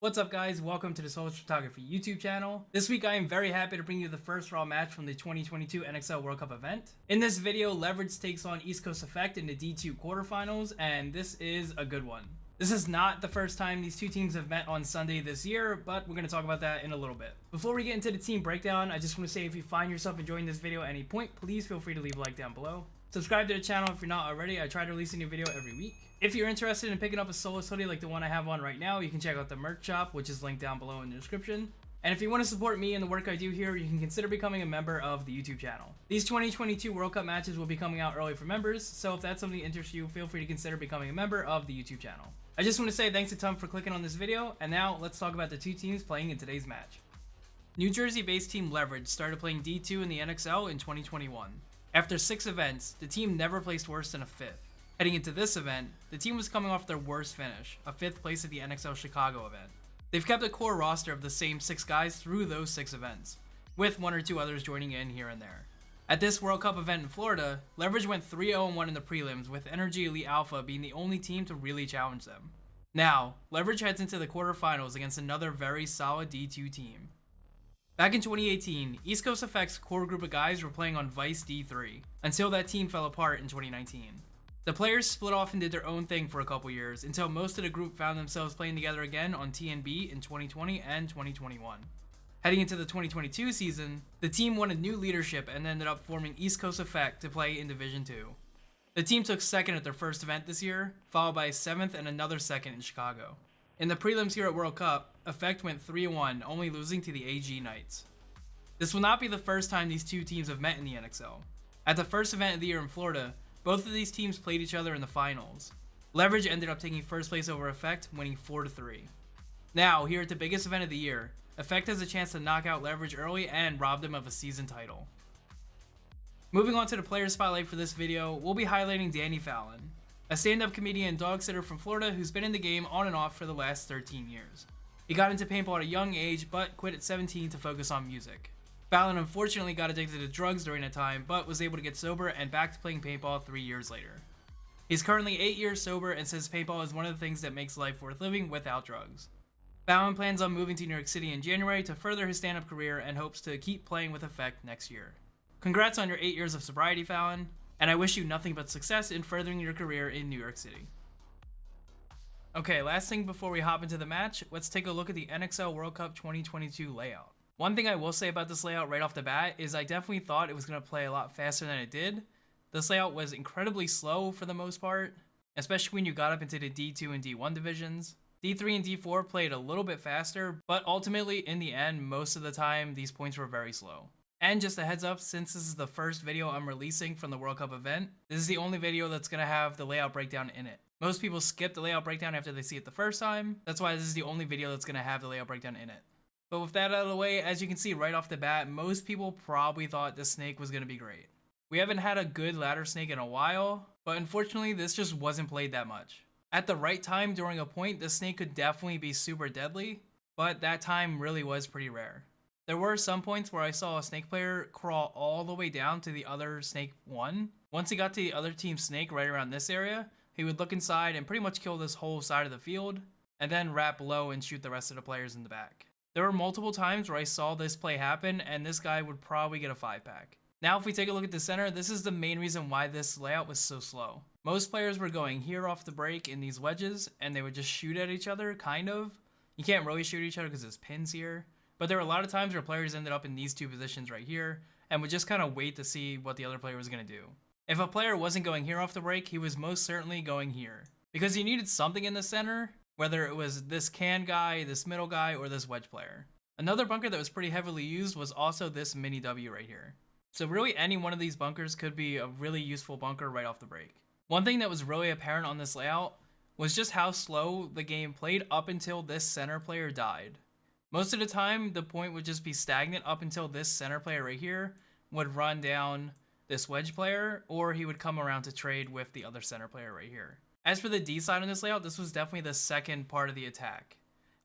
What's up guys, welcome to the Soulless Photography YouTube channel. This week I am very happy to bring you the first Raw match from the 2022 NXL World Cup event. In this video, Leverage takes on East Coast Effect in the D2 quarterfinals, and this is a good one. This is not the first time these two teams have met on Sunday this year, but we're going to talk about that in a little bit. Before we get into the team breakdown, I just want to say if you find yourself enjoying this video at any point, please feel free to leave a like down below. Subscribe to the channel if you're not already. I try to release a new video every week. If you're interested in picking up a Soulless hoodie like the one I have on right now, you can check out the merch shop, which is linked down below in the description. And if you want to support me and the work I do here, you can consider becoming a member of the YouTube channel. These 2022 World Cup matches will be coming out early for members, so if that's something that interests you, feel free to consider becoming a member of the YouTube channel. I just want to say thanks a ton for clicking on this video, and now let's talk about the two teams playing in today's match. New Jersey-based team Leverage started playing D2 in the NXL in 2021. After 6 events, the team never placed worse than a 5th. Heading into this event, the team was coming off their worst finish, a 5th place at the NXL Chicago event. They've kept a core roster of the same 6 guys through those 6 events, with 1 or 2 others joining in here and there. At this World Cup event in Florida, Leverage went 3-0-1 in the prelims, with Energy Elite Alpha being the only team to really challenge them. Now, Leverage heads into the quarterfinals against another very solid D2 team. Back in 2018, East Coast Effect's core group of guys were playing on Vice D3, until that team fell apart in 2019. The players split off and did their own thing for a couple years, until most of the group found themselves playing together again on TNB in 2020 and 2021. Heading into the 2022 season, the team wanted new leadership and ended up forming East Coast Effect to play in Division 2. The team took 2nd at their first event this year, followed by a 7th and another 2nd in Chicago. In the prelims here at World Cup, Effect went 3-1, only losing to the AG Knights. This will not be the first time these two teams have met in the NXL. At the first event of the year in Florida, both of these teams played each other in the finals. Leverage ended up taking first place over Effect, winning 4-3. Now, here at the biggest event of the year, Effect has a chance to knock out Leverage early and rob them of a season title. Moving on to the player spotlight for this video, we'll be highlighting Danny Fallon, a stand-up comedian and dog sitter from Florida who's been in the game on and off for the last 13 years. He got into paintball at a young age, but quit at 17 to focus on music. Fallon unfortunately got addicted to drugs during that time, but was able to get sober and back to playing paintball 3 years later. He's currently 8 years sober and says paintball is one of the things that makes life worth living without drugs. Fallon plans on moving to New York City in January to further his stand-up career and hopes to keep playing with Effect next year. Congrats on your 8 years of sobriety, Fallon, and I wish you nothing but success in furthering your career in New York City. Okay, last thing before we hop into the match, let's take a look at the NXL World Cup 2022 layout. One thing I will say about this layout right off the bat is I definitely thought it was going to play a lot faster than it did. This layout was incredibly slow for the most part, especially when you got up into the D2 and D1 divisions. D3 and D4 played a little bit faster, but ultimately in the end, most of the time, these points were very slow. And just a heads up, since this is the first video I'm releasing from the World Cup event, this is the only video that's going to have the layout breakdown in it. Most people skip the layout breakdown after they see it the first time. That's why this is the only video that's going to have the layout breakdown in it. But with that out of the way, as you can see right off the bat, most people probably thought this snake was going to be great. We haven't had a good ladder snake in a while, but unfortunately this just wasn't played that much. At the right time during a point, this snake could definitely be super deadly, but that time really was pretty rare. There were some points where I saw a snake player crawl all the way down to the other snake one. Once he got to the other team's snake right around this area, he would look inside and pretty much kill this whole side of the field, and then wrap low and shoot the rest of the players in the back. There were multiple times where I saw this play happen, and this guy would probably get a 5-pack. Now if we take a look at the center, this is the main reason why this layout was so slow. Most players were going here off the break in these wedges, and they would just shoot at each other, kind of. You can't really shoot at each other because there's pins here. But there were a lot of times where players ended up in these two positions right here, and would just kind of wait to see what the other player was going to do. If a player wasn't going here off the break, he was most certainly going here. Because you needed something in the center, whether it was this can guy, this middle guy, or this wedge player. Another bunker that was pretty heavily used was also this mini W right here. So really any one of these bunkers could be a really useful bunker right off the break. One thing that was really apparent on this layout was just how slow the game played up until this center player died. Most of the time, the point would just be stagnant up until this center player right here would run down this wedge player, or he would come around to trade with the other center player right here. As for the D side on this layout, this was definitely the second part of the attack.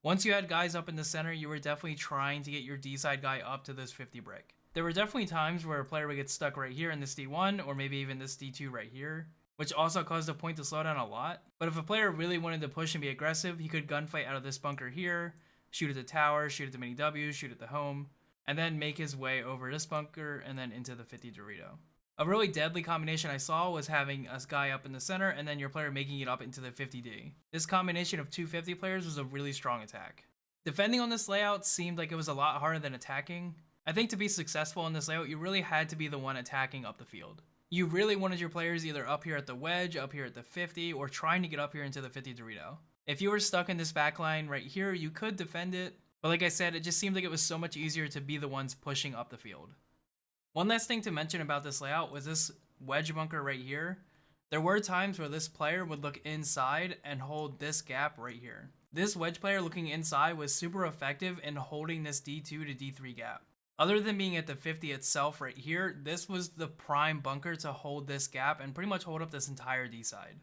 Once you had guys up in the center, you were definitely trying to get your D side guy up to this 50 brick. There were definitely times where a player would get stuck right here in this D1, or maybe even this D2 right here. which also caused the point to slow down a lot. But if a player really wanted to push and be aggressive, he could gunfight out of this bunker here, shoot at the tower, shoot at the mini W, shoot at the home, and then make his way over this bunker and then into the 50 Dorito. A really deadly combination I saw was having a guy up in the center and then your player making it up into the 50D. This combination of 250 players was a really strong attack. Defending on this layout seemed like it was a lot harder than attacking. I think to be successful on this layout, you really had to be the one attacking up the field. You really wanted your players either up here at the wedge, up here at the 50, or trying to get up here into the 50 Dorito. If you were stuck in this backline right here, you could defend it, but like I said, it just seemed like it was so much easier to be the ones pushing up the field. One last thing to mention about this layout was this wedge bunker right here. There were times where this player would look inside and hold this gap right here. This wedge player looking inside was super effective in holding this D2 to D3 gap. Other than being at the 50 itself right here, this was the prime bunker to hold this gap and pretty much hold up this entire D side.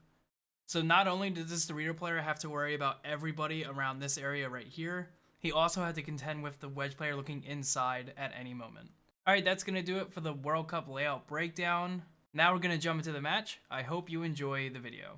So not only did this Dorito player have to worry about everybody around this area right here, he also had to contend with the wedge player looking inside at any moment. Alright, that's going to do it for the World Cup layout breakdown. Now we're going to jump into the match. I hope you enjoy the video.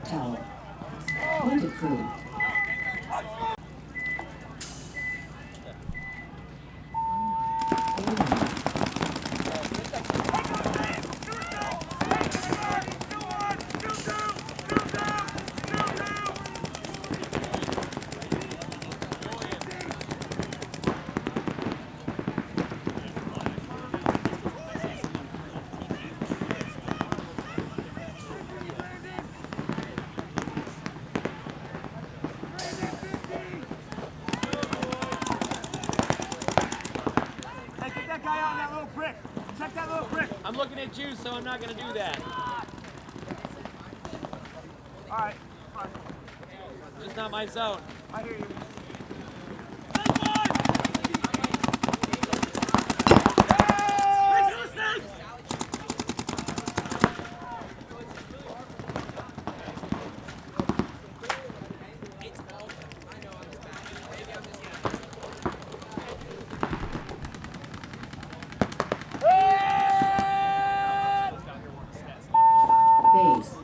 Towel. Point approved. I'm looking at you, so I'm not going to do that. All right, fine. It's not my zone. I hear you. Base.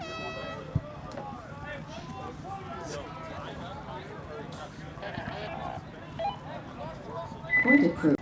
Point approved.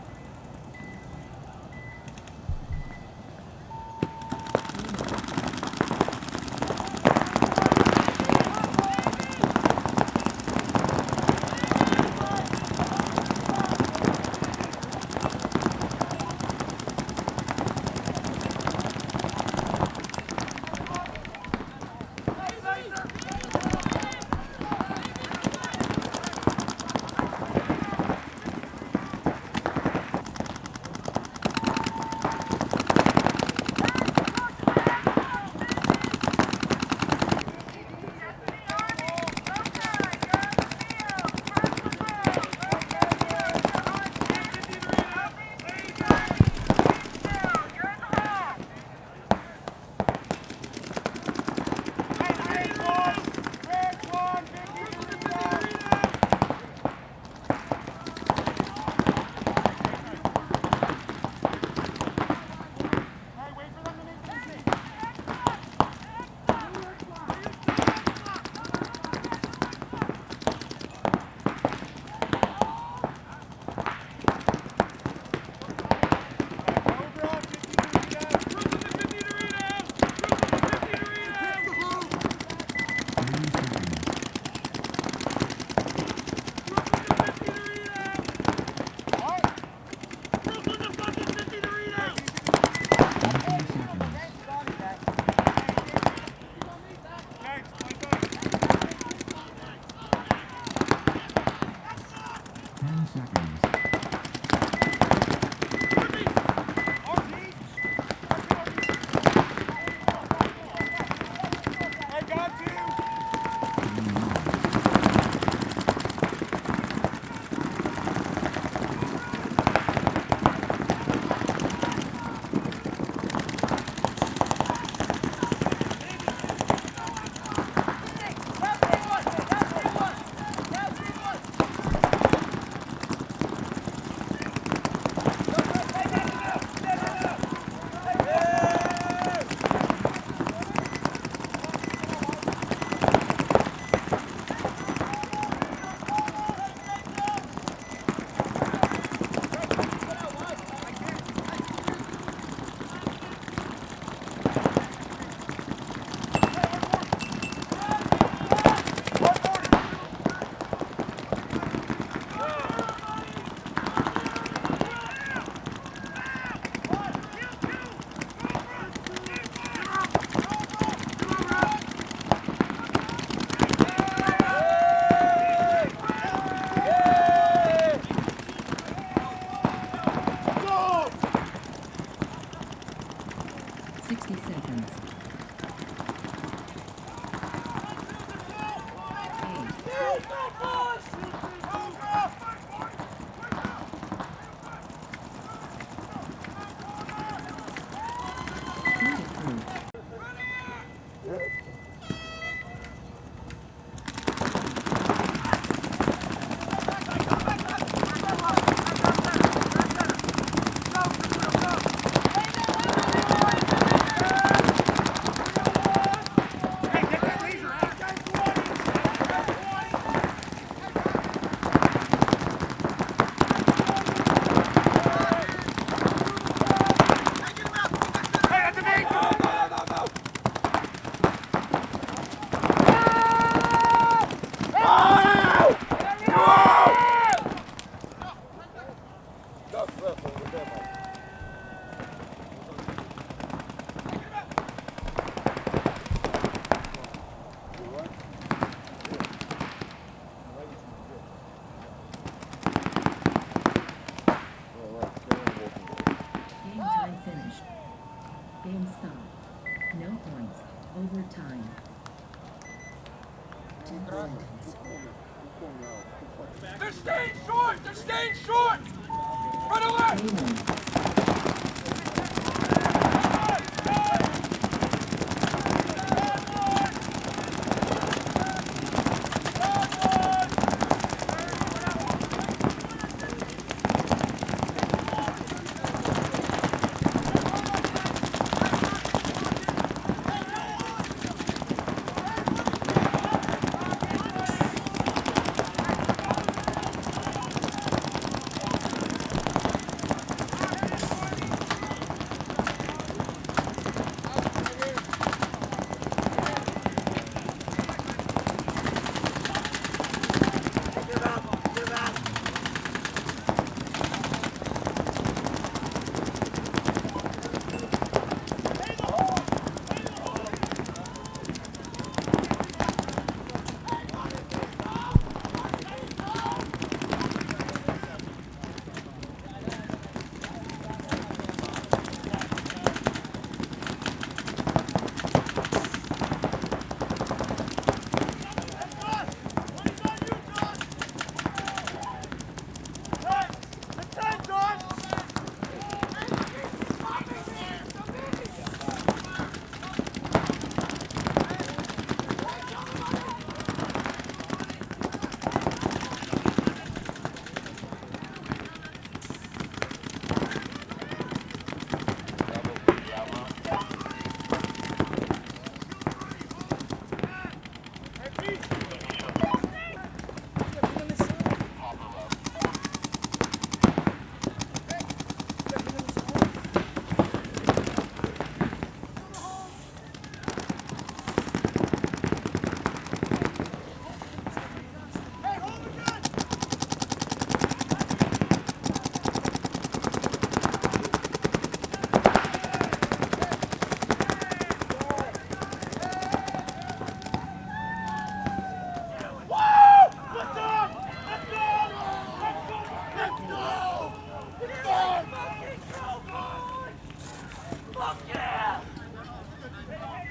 Moving short! Run away! Game win.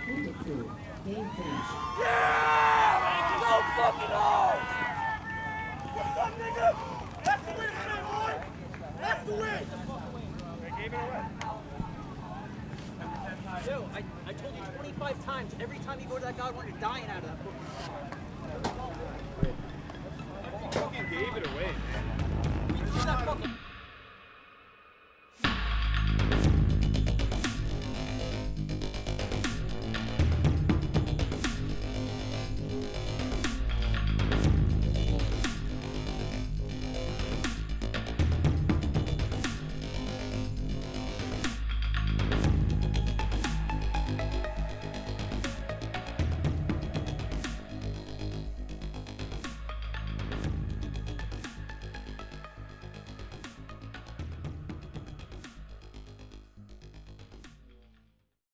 Point approved. Game finished. Go fucking home! What's up, nigga? That's the win today, boy! That's the win! They gave it away. Yo, I told you 25 times. Every time you go to that god, you're dying out of that fucking spot.